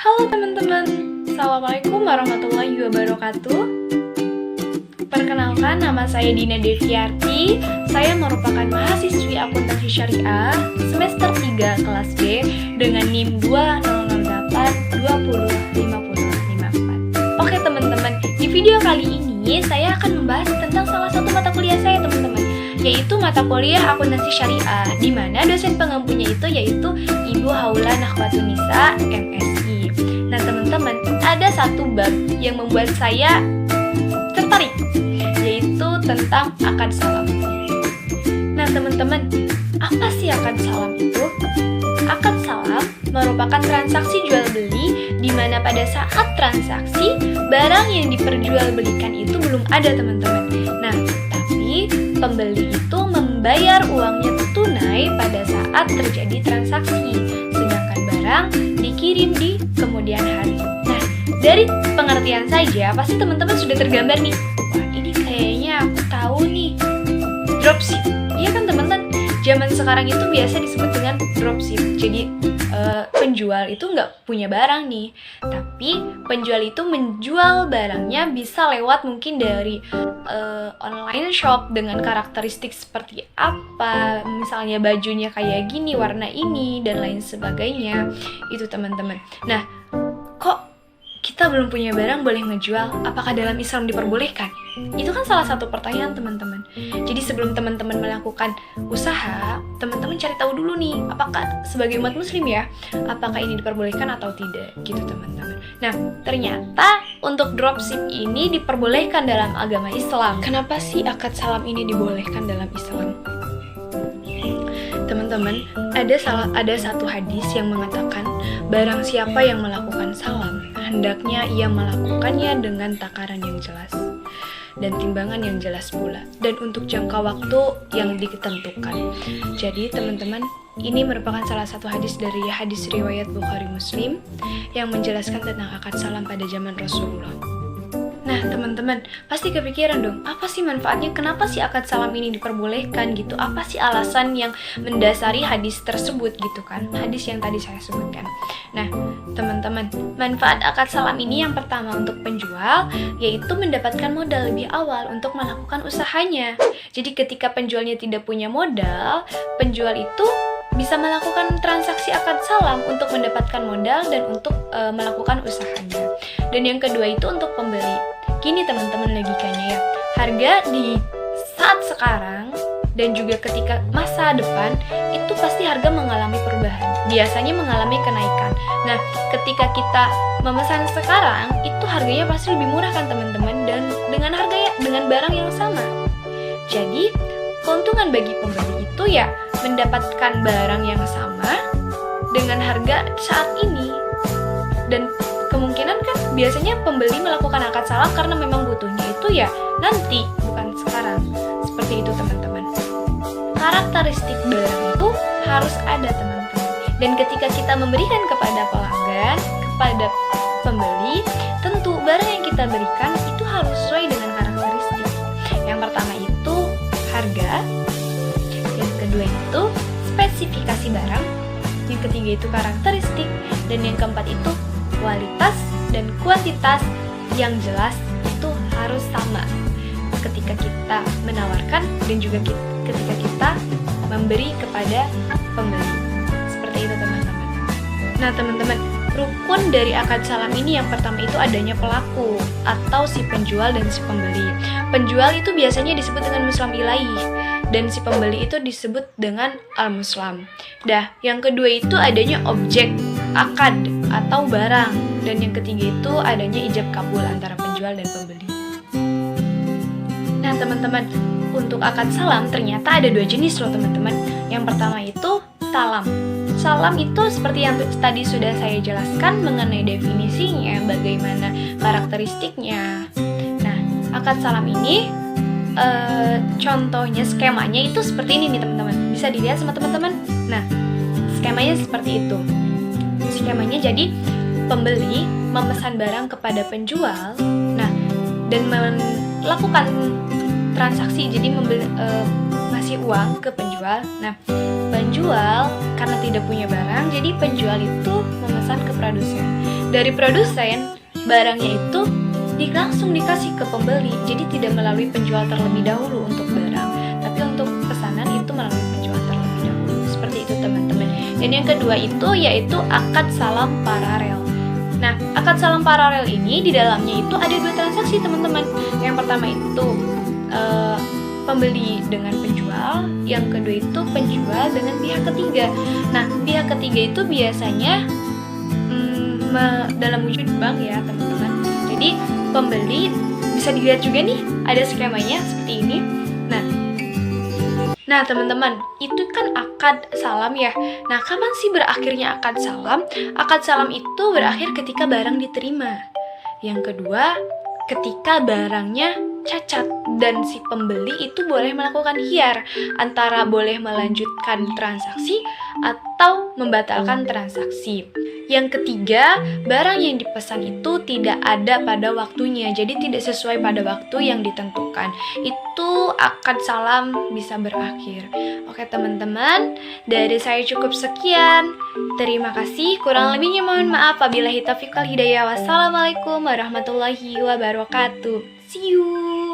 Halo teman-teman, Assalamualaikum warahmatullahi wabarakatuh. Perkenalkan, nama saya Dina Deviarti. Saya merupakan mahasiswi akuntansi syariah semester 3 kelas B dengan NIM 2008205054. Oke teman-teman, di video kali ini saya akan membahas tentang salah satu mata kuliah saya teman-teman, yaitu mata kuliah akuntansi syariah, di mana dosen pengampunya itu yaitu Ibu Haula Nakhwatunisa MSI. Nah teman-teman, ada satu bab yang membuat saya tertarik, yaitu tentang akad salam. Nah teman-teman, apa sih akad salam itu? Akad salam merupakan transaksi jual beli di mana pada saat transaksi barang yang diperjualbelikan itu belum ada teman-teman. Nah, tapi pembeli itu membayar uangnya tunai pada saat terjadi transaksi, sedangkan barang dikirim di kemudian hari. Nah, dari pengertian saja pasti teman-teman sudah tergambar nih. Wah, ini kayaknya aku tahu nih. Dropship. Iya kan teman-teman? Zaman sekarang itu biasa disebut dengan dropship. Jadi penjual itu nggak punya barang nih, tapi penjual itu menjual barangnya bisa lewat mungkin dari online shop dengan karakteristik seperti apa, misalnya bajunya kayak gini, warna ini, dan lain sebagainya. Itu teman-teman. Nah, kok kita belum punya barang boleh ngejual? Apakah dalam Islam diperbolehkan? Itu kan salah satu pertanyaan teman-teman. Jadi sebelum teman-teman melakukan usaha, teman-teman cari tahu dulu nih, apakah sebagai umat muslim ya, apakah ini diperbolehkan atau tidak, gitu teman-teman. Nah, ternyata untuk dropship ini diperbolehkan dalam agama Islam. Kenapa sih akad salam ini dibolehkan dalam Islam? Teman-teman, ada satu hadis yang mengatakan barang siapa yang melakukan salam, hendaknya ia melakukannya dengan takaran yang jelas dan timbangan yang jelas pula, dan untuk jangka waktu yang ditentukan. Jadi teman-teman, ini merupakan salah satu hadis dari hadis riwayat Bukhari Muslim yang menjelaskan tentang akad salam pada zaman Rasulullah. Nah teman-teman, pasti kepikiran dong, apa sih manfaatnya, kenapa sih akad salam ini diperbolehkan gitu, apa sih alasan yang mendasari hadis tersebut gitu kan, hadis yang tadi saya sebutkan. Nah teman-teman, manfaat akad salam ini yang pertama untuk penjual, yaitu mendapatkan modal lebih awal untuk melakukan usahanya. Jadi ketika penjualnya tidak punya modal, penjual itu bisa melakukan transaksi akad salam untuk mendapatkan modal dan untuk melakukan usahanya. Dan yang kedua itu untuk pembeli. Gini teman-teman logikanya ya, harga di saat sekarang dan juga ketika masa depan itu pasti harga mengalami perubahan, biasanya mengalami kenaikan. Nah, ketika kita memesan sekarang itu harganya pasti lebih murah kan teman-teman, dan dengan barang yang sama. Jadi keuntungan bagi pembeli itu ya mendapatkan barang yang sama dengan harga saat ini. Dan kemungkinan kan biasanya pembeli melakukan akad salam karena memang butuhnya itu ya nanti, bukan sekarang. Seperti itu teman-teman. Karakteristik barang itu harus ada teman-teman. Dan ketika kita memberikan kepada pelanggan, kepada pembeli, tentu barang yang kita berikan itu harus sesuai dengan karakteristik. Yang pertama itu harga, yang kedua itu spesifikasi barang, yang ketiga itu karakteristik, dan yang keempat itu kualitas dan kuantitas yang jelas itu harus sama ketika kita menawarkan dan juga ketika kita memberi kepada pembeli. Seperti itu teman-teman. Nah teman-teman, rukun dari akad salam ini yang pertama itu adanya pelaku atau si penjual dan si pembeli. Penjual itu biasanya disebut dengan muslam ilaih, dan si pembeli itu disebut dengan al-muslam. Dah, yang kedua itu adanya objek akad atau barang, dan yang ketiga itu adanya ijab kabul antara penjual dan pembeli. Nah teman-teman, untuk akad salam ternyata ada dua jenis loh teman-teman. Yang pertama itu salam. Salam itu seperti yang tadi sudah saya jelaskan mengenai definisinya, bagaimana karakteristiknya. Nah, akad salam ini contohnya, skemanya itu seperti ini nih teman-teman. Bisa dilihat sama teman-teman. Nah, skemanya seperti itu. Skemanya jadi pembeli memesan barang kepada penjual, nah, dan melakukan transaksi, jadi ngasih uang ke penjual. Nah, penjual karena tidak punya barang, jadi penjual itu memesan ke produsen. dari produsen, barangnya itu langsung dikasih ke pembeli. Jadi tidak melalui penjual terlebih dahulu untuk barang, tapi untuk pesanan itu melalui penjual terlebih dahulu. Seperti itu teman-teman. Dan yang kedua itu yaitu akad salam paralel. Nah, akad salam paralel ini di dalamnya itu ada 2 transaksi teman-teman. Yang pertama itu pembeli dengan penjual, yang kedua itu penjual dengan pihak ketiga. Nah, pihak ketiga itu biasanya dalam wujud bank ya teman-teman. Jadi pembeli bisa dilihat juga nih, ada skemanya seperti ini. Nah teman-teman, itu kan akad salam ya. Nah, kapan sih berakhirnya akad salam? Akad salam itu berakhir ketika barang diterima. Yang kedua, ketika barangnya cacat dan si pembeli itu boleh melakukan khiyar antara boleh melanjutkan transaksi atau membatalkan transaksi. Yang ketiga, barang yang dipesan itu tidak ada pada waktunya, jadi tidak sesuai pada waktu yang ditentukan. Itu akad salam bisa berakhir. Oke teman-teman, dari saya cukup sekian. Terima kasih, kurang lebihnya mohon maaf. Wabillahi taufiq wal hidayah. Wassalamualaikum warahmatullahi wabarakatuh. See you.